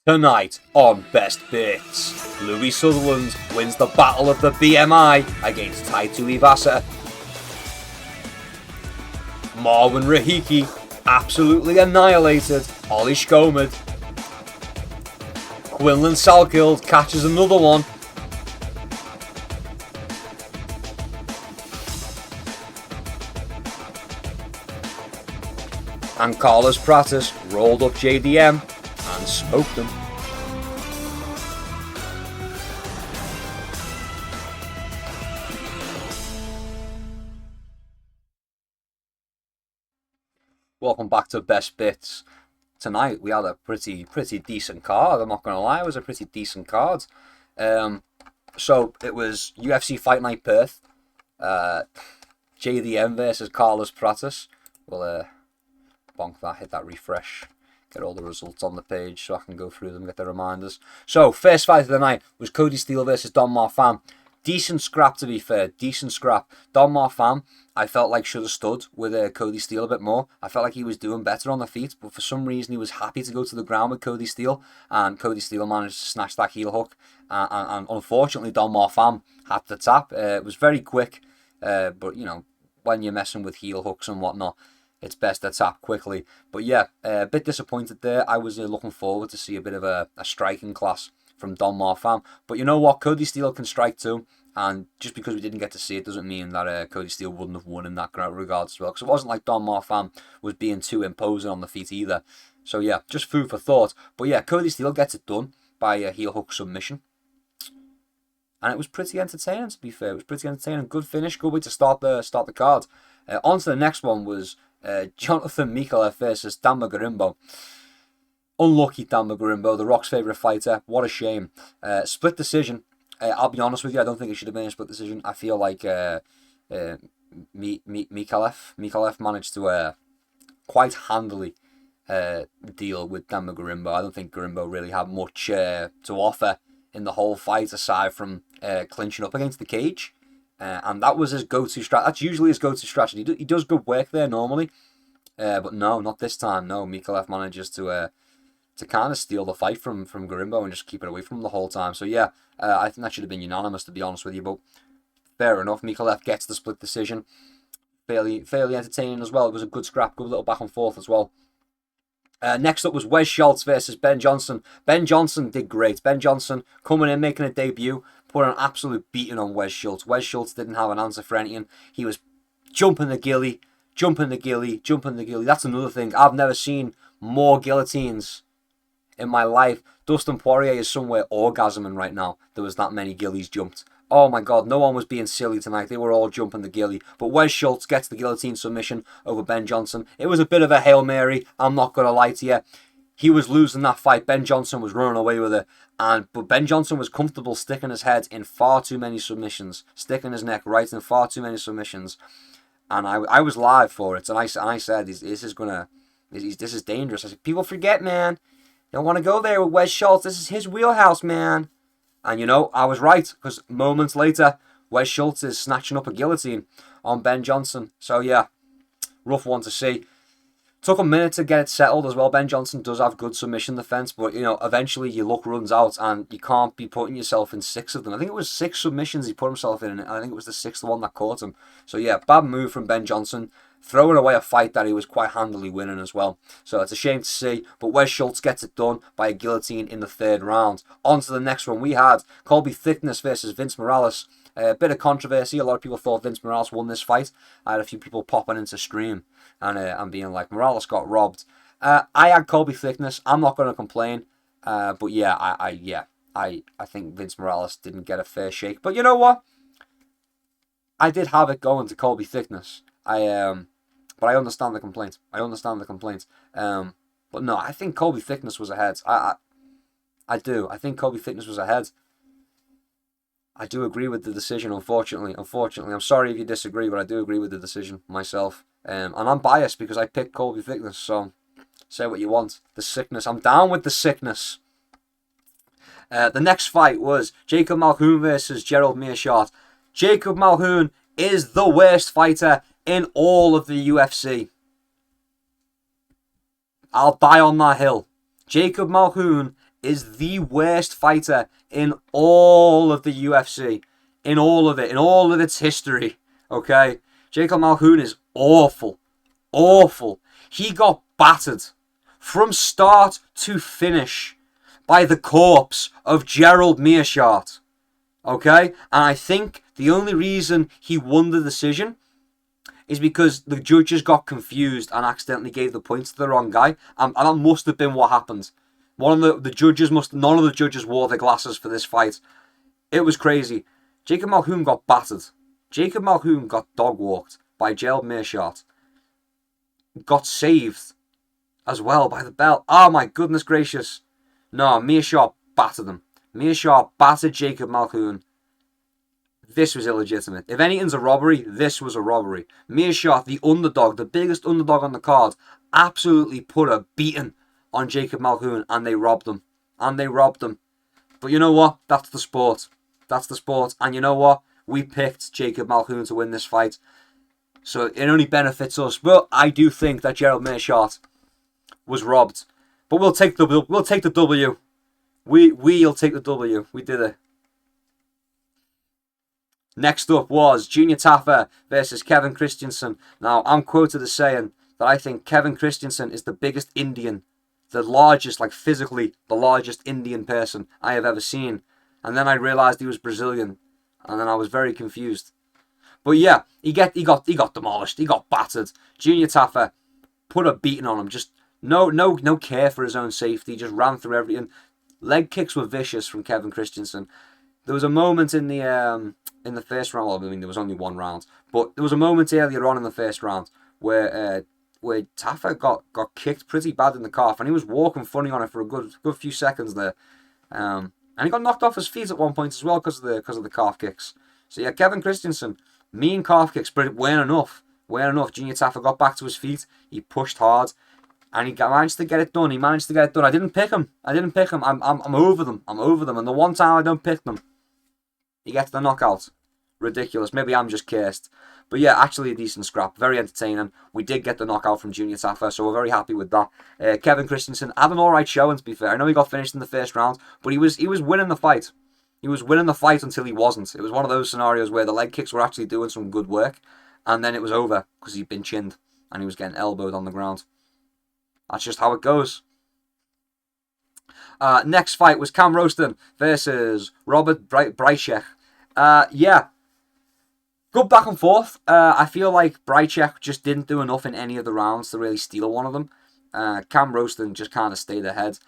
Tonight on Best Bits, Louis Sutherland wins the Battle of the BMI against Taito Iwasa. Marwan Rahiki absolutely annihilated Ollie Shkomad. Quinlan Salkild catches another one. And Carlos Prates rolled up JDM and smoked him. Welcome back to Best Bits. Tonight we had a pretty decent card. I'm not going to lie, it was a pretty decent card. So it was UFC Fight Night Perth. JDM versus Carlos Prates. We'll bonk that, hit that refresh, get all the results on the page so I can go through them, get the reminders. So, first fight of the night was Cody Steele versus Don Marfam. Decent scrap, to be fair, decent scrap. Don Marfam, I felt like should have stood with Cody Steele a bit more. I felt like he was doing better on the feet, but for some reason he was happy to go to the ground with Cody Steele, and Cody Steele managed to snatch that heel hook, and unfortunately Don Marfam had to tap. It was very quick, but you know, when you're messing with heel hooks and whatnot, it's best to tap quickly. But yeah, a bit disappointed there. I was looking forward to see a bit of a striking class from Don Marfam. But you know what? Cody Steele can strike too. And just because we didn't get to see it doesn't mean that Cody Steele wouldn't have won in that regard as well. Because it wasn't like Don Marfam was being too imposing on the feet either. So yeah, just food for thought. But yeah, Cody Steele gets it done by a heel hook submission. And it was pretty entertaining, to be fair. It was pretty entertaining. Good finish. Good way to start the card. On to the next one was Jonathan Mikalev versus Dan Magurimbo. Unlucky Dan Magurimbo, the Rock's favourite fighter. What a shame. Split decision. I'll be honest with you, I don't think it should have been a split decision. I feel like Mikalev managed to quite handily deal with Dan Magurimbo. I don't think Garimbo really had much to offer in the whole fight aside from clinching up against the cage. And that was his go-to strategy. That's usually his go-to strategy. He does good work there normally. But no, not this time. No, Mikalev manages to kind of steal the fight from Garimbo and just keep it away from him the whole time. So yeah, I think that should have been unanimous, to be honest with you. But fair enough. Mikalev gets the split decision. Fairly entertaining as well. It was a good scrap, good little back and forth as well. Next up was Wes Schultz versus Ben Johnson. Ben Johnson did great. Ben Johnson coming in, making a debut, put an absolute beating on Wes Schultz. Wes Schultz didn't have an answer for anything. He was jumping the ghillie. That's another thing. I've never seen more guillotines in my life. Dustin Poirier is somewhere orgasming right now. There was that many ghillies jumped. Oh my god, no one was being silly tonight. They were all jumping the ghillie. But Wes Schultz gets the guillotine submission over Ben Johnson. It was a bit of a Hail Mary, I'm not going to lie to you. He was losing that fight. Ben Johnson was running away with it. But Ben Johnson was comfortable sticking his head in far too many submissions. Sticking his neck right in far too many submissions. And I was live for it. And I said, this is dangerous. I said, people forget, man. You don't want to go there with Wes Schultz. This is his wheelhouse, man. And you know, I was right, because moments later, Wes Schultz is snatching up a guillotine on Ben Johnson. So yeah, rough one to see. Took a minute to get it settled as well. Ben Johnson does have good submission defense, but you know, eventually your luck runs out and you can't be putting yourself in 6 of them. I think it was 6 submissions he put himself in, and I think it was the 6th one that caught him. So yeah, bad move from Ben Johnson, throwing away a fight that he was quite handily winning as well. So it's a shame to see, but Wes Schultz gets it done by a guillotine in the 3rd round. On to the next one. We had Colby Thickness versus Vince Morales. A bit of controversy. A lot of people thought Vince Morales won this fight. I had a few people popping into stream and being like, Morales got robbed. I had Colby Thickness. I'm not going to complain. But yeah, I think Vince Morales didn't get a fair shake. But you know what? I did have it going to Colby Thickness. But I understand the complaint. But no, I think Colby Thickness was ahead. I do. I think Colby Thickness was ahead. I do agree with the decision, unfortunately. I'm sorry if you disagree, but I do agree with the decision myself. And I'm biased because I picked Colby Thickness, so say what you want. The sickness. I'm down with the sickness. The next fight was Jacob Malkoun versus Gerald Meerschaert. Jacob Malkoun is the worst fighter in all of the UFC. I'll die on that hill. Jacob Malkoun is the worst fighter in all of the UFC. In all of it. In all of its history. Okay? Jacob Mulhoon is awful. Awful. He got battered from start to finish by the corpse of Gerald Meerschaert. Okay? And I think the only reason he won the decision is because the judges got confused and accidentally gave the points to the wrong guy. And that must have been what happened. None of the judges wore their glasses for this fight. It was crazy. Jacob Mulhoon got battered. Jacob Mulhoon got dog-walked by Gerald Meerschaert. Got saved as well by the bell. Oh my goodness gracious. No, Meerschaert battered him. Meerschaert battered Jacob Mulhoon. This was illegitimate. If anything's a robbery, this was a robbery. Meerschaert, the underdog, the biggest underdog on the card, absolutely put a beating on Jacob Mulhoon, and they robbed him. And they robbed him. But you know what? That's the sport. That's the sport. And you know what? We picked Jacob Mulhoon to win this fight. So it only benefits us. But I do think that Gerald Meerschaert was robbed. But we'll take the W. We'll take the W. We'll take the W. We did it. Next up was Junior Taffa versus Kevin Christensen. Now, I'm quoted as saying that I think Kevin Christensen is the biggest Indian, the largest, like physically, the largest Indian person I have ever seen. And then I realised he was Brazilian. And then I was very confused. But yeah, he got demolished. He got battered. Junior Taffa put a beating on him. Just no care for his own safety. Just ran through everything. Leg kicks were vicious from Kevin Christensen. There was a moment in the first round. Well, I mean, there was only one round, but there was a moment earlier on in the first round where Taffa got kicked pretty bad in the calf, and he was walking funny on it for a good few seconds there, and he got knocked off his feet at one point as well because of the calf kicks. So yeah, Kevin Christensen, mean calf kicks, but it weren't enough. Junior Taffa got back to his feet. He pushed hard. And he managed to get it done. I didn't pick him. I'm over them. And the one time I don't pick them, he gets the knockout. Ridiculous. Maybe I'm just cursed. But yeah, actually a decent scrap. Very entertaining. We did get the knockout from Junior Taffa, so we're very happy with that. Kevin Christensen had an alright showing, to be fair. I know he got finished in the first round, but he was winning the fight. He was winning the fight until he wasn't. It was one of those scenarios where the leg kicks were actually doing some good work, and then it was over because he'd been chinned and he was getting elbowed on the ground. That's just how it goes. Next fight was Cam Roston versus Robert Bryczek. Yeah. Good back and forth. I feel like Bryczek just didn't do enough in any of the rounds to really steal one of them. Cam Roston just kind of stayed ahead.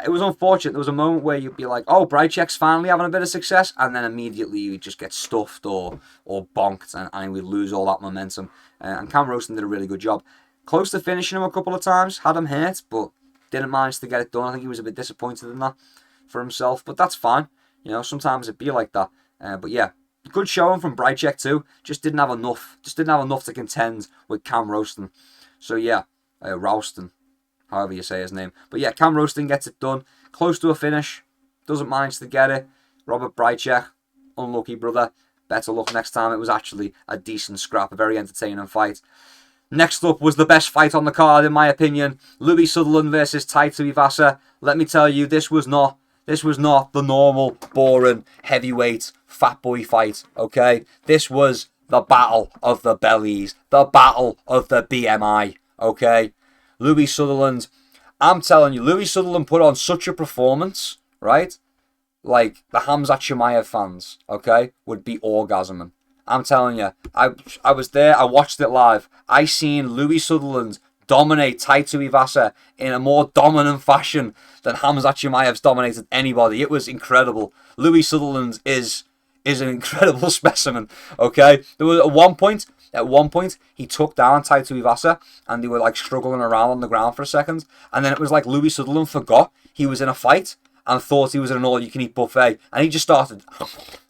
It was unfortunate. There was a moment where you'd be like, oh, Bryczek's finally having a bit of success, and then immediately you just get stuffed or bonked, and we lose all that momentum. And Cam Roston did a really good job. Close to finishing him a couple of times, had him hurt, but didn't manage to get it done. I think he was a bit disappointed in that for himself, but that's fine. You know, sometimes it'd be like that. But yeah, good showing from Bryczek too. Just didn't have enough to contend with Cam Roston. So yeah, Ralston, however you say his name. But yeah, Cam Roston gets it done. Close to a finish, doesn't manage to get it. Robert Bryczek, unlucky brother. Better luck next time. It was actually a decent scrap, a very entertaining fight. Next up was the best fight on the card, in my opinion. Louis Sutherland versus Taito Ivasa. Let me tell you, this was not the normal, boring, heavyweight, fat boy fight, okay? This was the battle of the bellies. The battle of the BMI, okay? Louis Sutherland, I'm telling you, Louis Sutherland put on such a performance, right? Like, the Khamzat Chimaev fans, okay, would be orgasming. I'm telling you, I was there, I watched it live. I seen Louis Sutherland dominate Taito Ivasa in a more dominant fashion than Khamzat Chimaev's dominated anybody. It was incredible. Louis Sutherland is an incredible specimen, okay? There was at one point, he took down Taito Ivasa and they were like struggling around on the ground for a second. And then it was like Louis Sutherland forgot he was in a fight and thought he was in an all-you-can-eat buffet. And he just started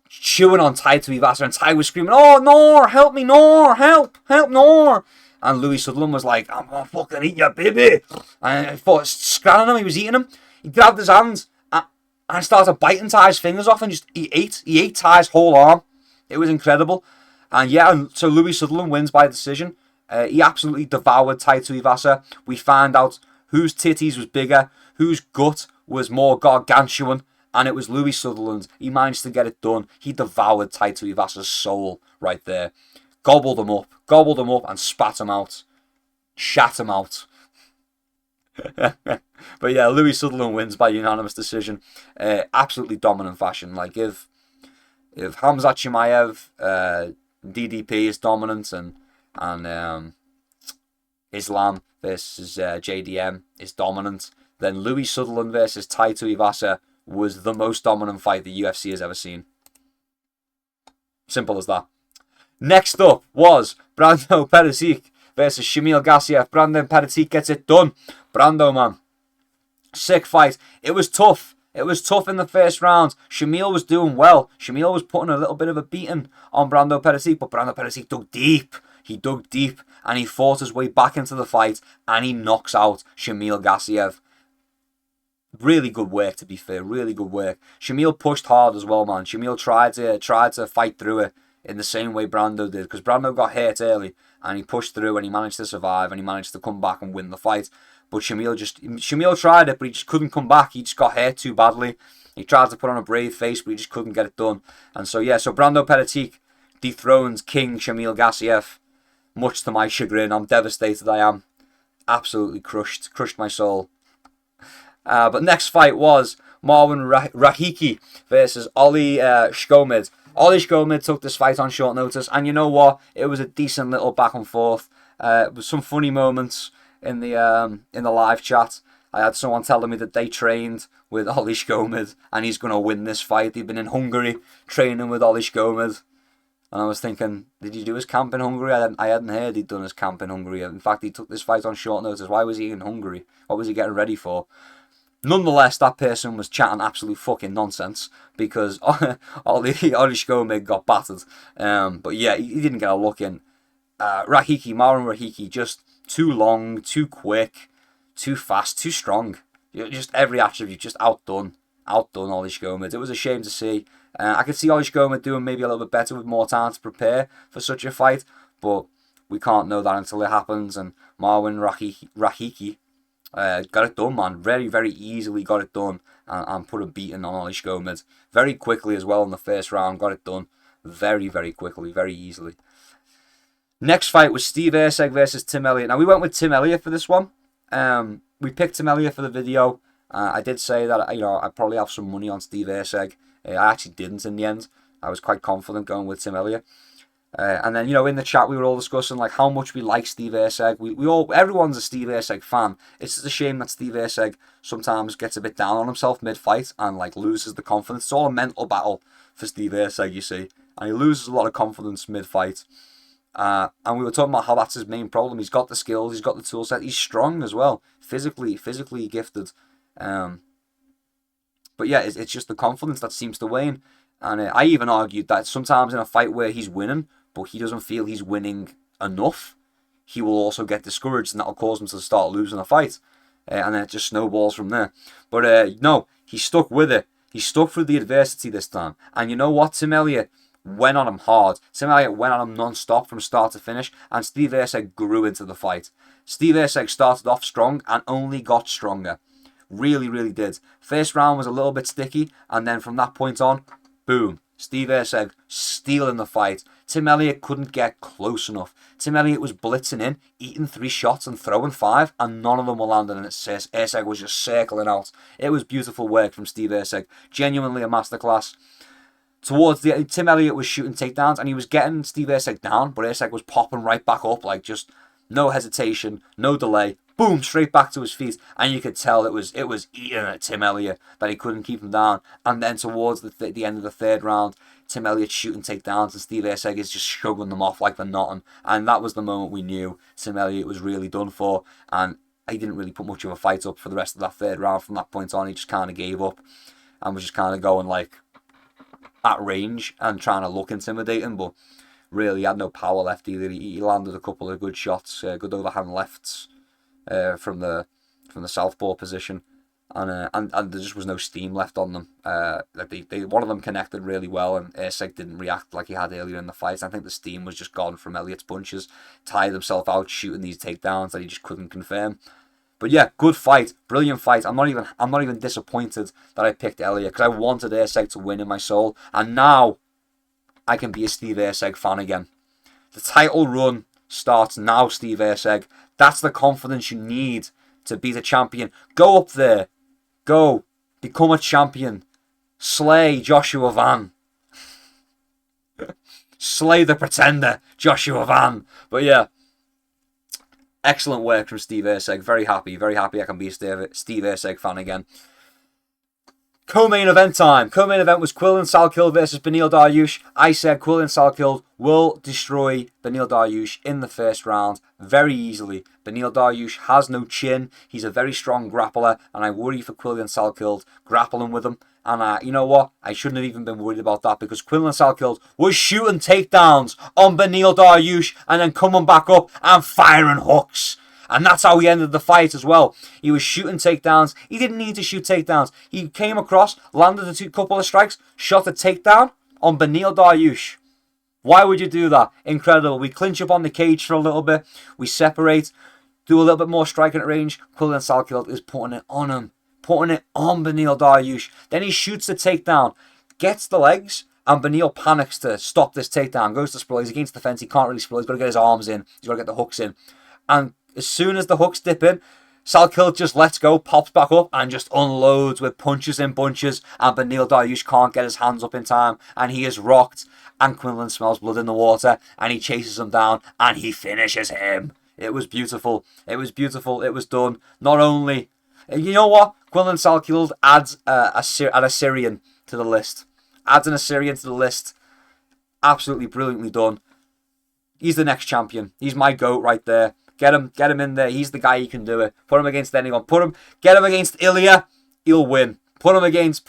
chewing on Taito Ivasa, and Ty was screaming, "Oh, Nor, help me, Nor, help, Nor." And Louis Sutherland was like, "I'm gonna fucking eat you, baby." And I thought, scranning him, he was eating him. He grabbed his hand and started biting Ty's fingers off, and he ate Ty's whole arm. It was incredible. And yeah, so Louis Sutherland wins by decision. He absolutely devoured Taito Ivasa. We found out whose titties was bigger, whose gut was more gargantuan, and it was Louis Sutherland. He managed to get it done. He devoured Taito Iwasa's soul right there. Gobbled him up and spat him out. Shat him out. But yeah, Louis Sutherland wins by unanimous decision. Absolutely dominant fashion. Like if Khamzat Chimaev, DDP is dominant, and Islam versus JDM is dominant, then Louis Sutherland versus Taito Iwasa was the most dominant fight the UFC has ever seen. Simple as that. Next up was Brando Perisic versus Shamil Gassiev. Brandon Perisic gets it done. Brando, man. Sick fight. It was tough. It was tough in the first round. Shamil was doing well. Shamil was putting a little bit of a beating on Brando Perisic, but Brando Perisic dug deep. He dug deep, and he fought his way back into the fight, and he knocks out Shamil Gassiev. Really good work, to be fair. Really good work. Shamil pushed hard as well, man. Shamil tried to fight through it in the same way Brando did, because Brando got hurt early, and he pushed through, and he managed to survive, and he managed to come back and win the fight. But Shamil tried it, but he just couldn't come back. He just got hurt too badly. He tried to put on a brave face, but he just couldn't get it done. And so, yeah, so Brando Perisic dethrones King Shamil Gassiev. Much to my chagrin, I'm devastated, I am. Absolutely crushed my soul. But next fight was Marwan Rahiki versus Oli Shkomid. Oli Shkomid took this fight on short notice, and you know what? It was a decent little back and forth. With some funny moments in the live chat. I had someone telling me that they trained with Oli Shkomid, and he's going to win this fight. They've been in Hungary training with Oli Shkomid. And I was thinking, did he do his camp in Hungary? I hadn't heard he'd done his camp in Hungary. In fact, he took this fight on short notice. Why was he in Hungary? What was he getting ready for? Nonetheless, that person was chatting absolute fucking nonsense, because Oli Shkomid got battered. But yeah, he didn't get a look in. Marwan Rahiki, just too long, too quick, too fast, too strong. Just every attribute, just outdone Oli Shkomid. It was a shame to see. I could see Oli Shkomid doing maybe a little bit better with more time to prepare for such a fight, but we can't know that until it happens. And Marwan Rahiki got it done, man. Very, very easily got it done, and put a beating on Oli Shkomid. Very quickly as well in the first round, got it done. Very, very quickly, very easily. Next fight was Steve Erceg versus Tim Elliott. Now, we went with Tim Elliott for this one. We picked Tim Elliott for the video. I did say that, I probably have some money on Steve Erceg. I actually didn't in the end. I was quite confident going with Tim Elliott. And then, in the chat we were all discussing like how much we like Steve Erceg. Everyone's a Steve Erceg fan. It's just a shame that Steve Erceg sometimes gets a bit down on himself mid-fight and like loses the confidence. It's all a mental battle for Steve Erceg, you see. And he loses a lot of confidence mid-fight. And we were talking about how that's his main problem. He's got the skills, he's got the tool set, he's strong as well. Physically gifted. But yeah, it's just the confidence that seems to wane. And I even argued that sometimes in a fight where he's winning, but he doesn't feel he's winning enough, he will also get discouraged, and that'll cause him to start losing a fight. And then it just snowballs from there. But no, he stuck with it. He stuck through the adversity this time. And you know what? Tim Elliott went on him hard. Tim Elliott went on him non-stop from start to finish, and Steve Erceg grew into the fight. Steve Erceg started off strong and only got stronger. Really, really did. First round was a little bit sticky, and then from that point on, boom. Steve Erceg stealing the fight. Tim Elliott couldn't get close enough. Tim Elliott was blitzing in, eating 3 shots and throwing 5, and none of them were landing, and Erceg was just circling out. It was beautiful work from Steve Erceg. Genuinely a masterclass. Towards the end, Tim Elliott was shooting takedowns, and he was getting Steve Erceg down, but Erceg was popping right back up, like just no hesitation, no delay. Boom, straight back to his feet, and you could tell it was eating at Tim Elliott, that he couldn't keep him down. And then towards the end of the third round, Tim Elliott shooting takedowns, and Steve Erceg is just shrugging them off like they're nothing. And that was the moment we knew Tim Elliott was really done for, and he didn't really put much of a fight up for the rest of that third round. From that point on, he just kind of gave up, and was just kind of going like at range and trying to look intimidating, but really had no power left either. He landed a couple of good shots, good overhand lefts. From the southpaw position, and there just was no steam left on them. One of them connected really well, and Erceg didn't react like he had earlier in the fight. I think the steam was just gone from Elliott's punches. Tired himself out shooting these takedowns that he just couldn't confirm. But yeah, good fight, brilliant fight. I'm not even disappointed that I picked Elliott, because I wanted Erceg to win in my soul, and now I can be a Steve Erceg fan again. The title run starts now, Steve Erceg. That's the confidence you need to be the champion. Go up there, go become a champion, slay Joshua Van. Slay the pretender, Joshua Van. But yeah, excellent work from Steve Erceg. Very happy I can be a Steve Erceg fan again. Co-main event time. Co-main event was Quillan Salkild versus Beneil Dariush. I said Quillan Salkild will destroy Beneil Dariush in the first round very easily. Beneil Dariush has no chin. He's a very strong grappler, and I worry for Quillan Salkild grappling with him. And you know what? I shouldn't have even been worried about that, because Quillan Salkild was shooting takedowns on Beneil Dariush and then coming back up and firing hooks. And that's how he ended the fight as well. He was shooting takedowns. He didn't need to shoot takedowns. He came across, landed a couple of strikes, shot a takedown on Beneil Dariush. Why would you do that? Incredible. We clinch up on the cage for a little bit. We separate, do a little bit more striking at range. Quillan Salkild is putting it on him. Putting it on Beneil Dariush. Then he shoots the takedown, gets the legs, and Beneil panics to stop this takedown. Goes to sprawl. He's against the fence. He can't really sprawl. He's got to get his arms in. He's got to get the hooks in. And as soon as the hooks dip in, Salkild just lets go, pops back up, and just unloads with punches in bunches. And Beneil Dariush can't get his hands up in time, and he is rocked. And Quinlan smells blood in the water, and he chases him down, and he finishes him. It was beautiful. It was beautiful. It was done. Not only, you know what? Quinlan Salkild adds an Assyrian to the list. Adds an Assyrian to the list. Absolutely brilliantly done. He's the next champion. He's my GOAT right there. Get him in there. He's the guy who can do it. Put him against anyone. Get him against Ilya. He'll win. Put him against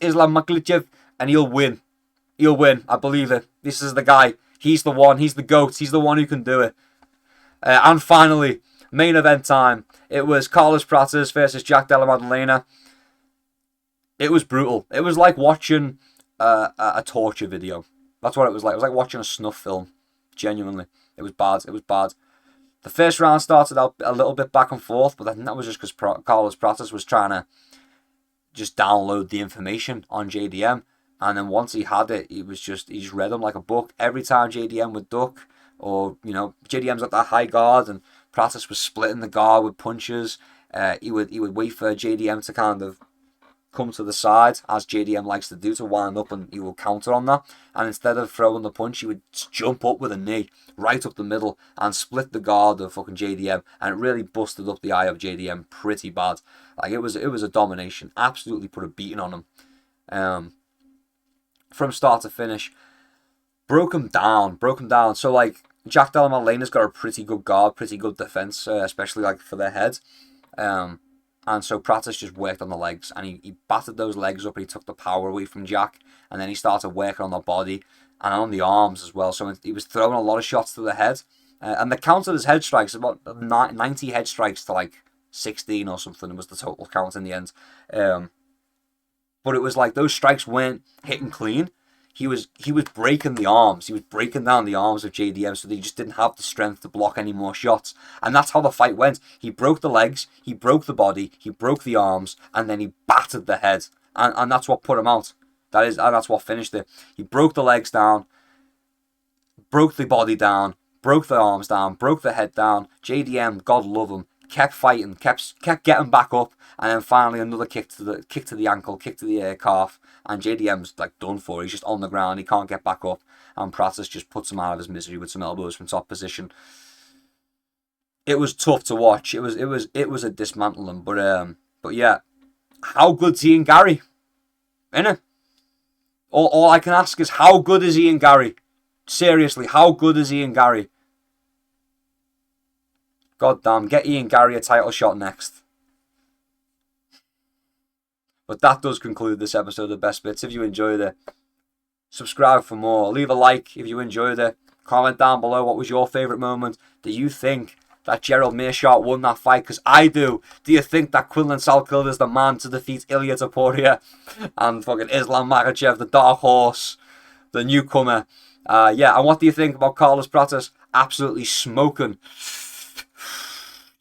Islam Makhachev, and he'll win. He'll win. I believe it. This is the guy. He's the one. He's the GOAT. He's the one who can do it. And finally, main event time. It was Carlos Prates versus Jack Della Maddalena. It was brutal. It was like watching a torture video. That's what it was like. It was like watching a snuff film. Genuinely. It was bad. It was bad. The first round started out a little bit back and forth, but I think that was just because Carlos Prates was trying to just download the information on JDM. And then once he had it, he just read him like a book. Every time JDM would duck, or, you know, JDM's got that high guard, and Prates was splitting the guard with punches. He would wait for JDM to kind of come to the side, as JDM likes to do, to wind up, and he will counter on that. And instead of throwing the punch, he would jump up with a knee right up the middle and split the guard of fucking JDM, and it really busted up the eye of JDM pretty bad. Like, it was a domination. Absolutely put a beating on him. From start to finish. Broke him down. So, like, Jack Della Maddalena's got a pretty good guard, pretty good defense, especially like for their head. And so Prates just worked on the legs, and he battered those legs up, and he took the power away from Jack, and then he started working on the body and on the arms as well. So he was throwing a lot of shots to the head, and the count of his head strikes, about 90 head strikes to like 16 or something, was the total count in the end. But it was like those strikes weren't hitting clean. He was breaking the arms. He was breaking down the arms of JDM, so they just didn't have the strength to block any more shots. And that's how the fight went. He broke the legs, he broke the body, he broke the arms, and then he battered the head. And that's what put him out. That's what finished it. He broke the legs down, broke the body down, broke the arms down, broke the head down. JDM, God love him, kept fighting, kept getting back up, and then finally another kick to the ankle, kick to the calf. And JDM's like done for. He's just on the ground. He can't get back up. And Prates just puts him out of his misery with some elbows from top position. It was tough to watch. It was a dismantling. But yeah, how good's Ian Gary? Innit? All I can ask is, how good is Ian Gary? Seriously, how good is Ian Gary? God damn, get Ian Gary a title shot next. But that does conclude this episode of Best Bits. If you enjoyed it, subscribe for more. Leave a like if you enjoyed it. Comment down below, what was your favourite moment? Do you think that Gerald Meerschaert won that fight? Because I do. Do you think that Quinlan Salkild is the man to defeat Ilia Topuria and fucking Islam Makhachev, the dark horse, the newcomer? Yeah, and what do you think about Carlos Prates absolutely smoking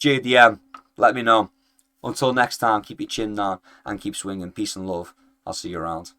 JDM? Let me know. Until next time, keep your chin down and keep swinging. Peace and love. I'll see you around.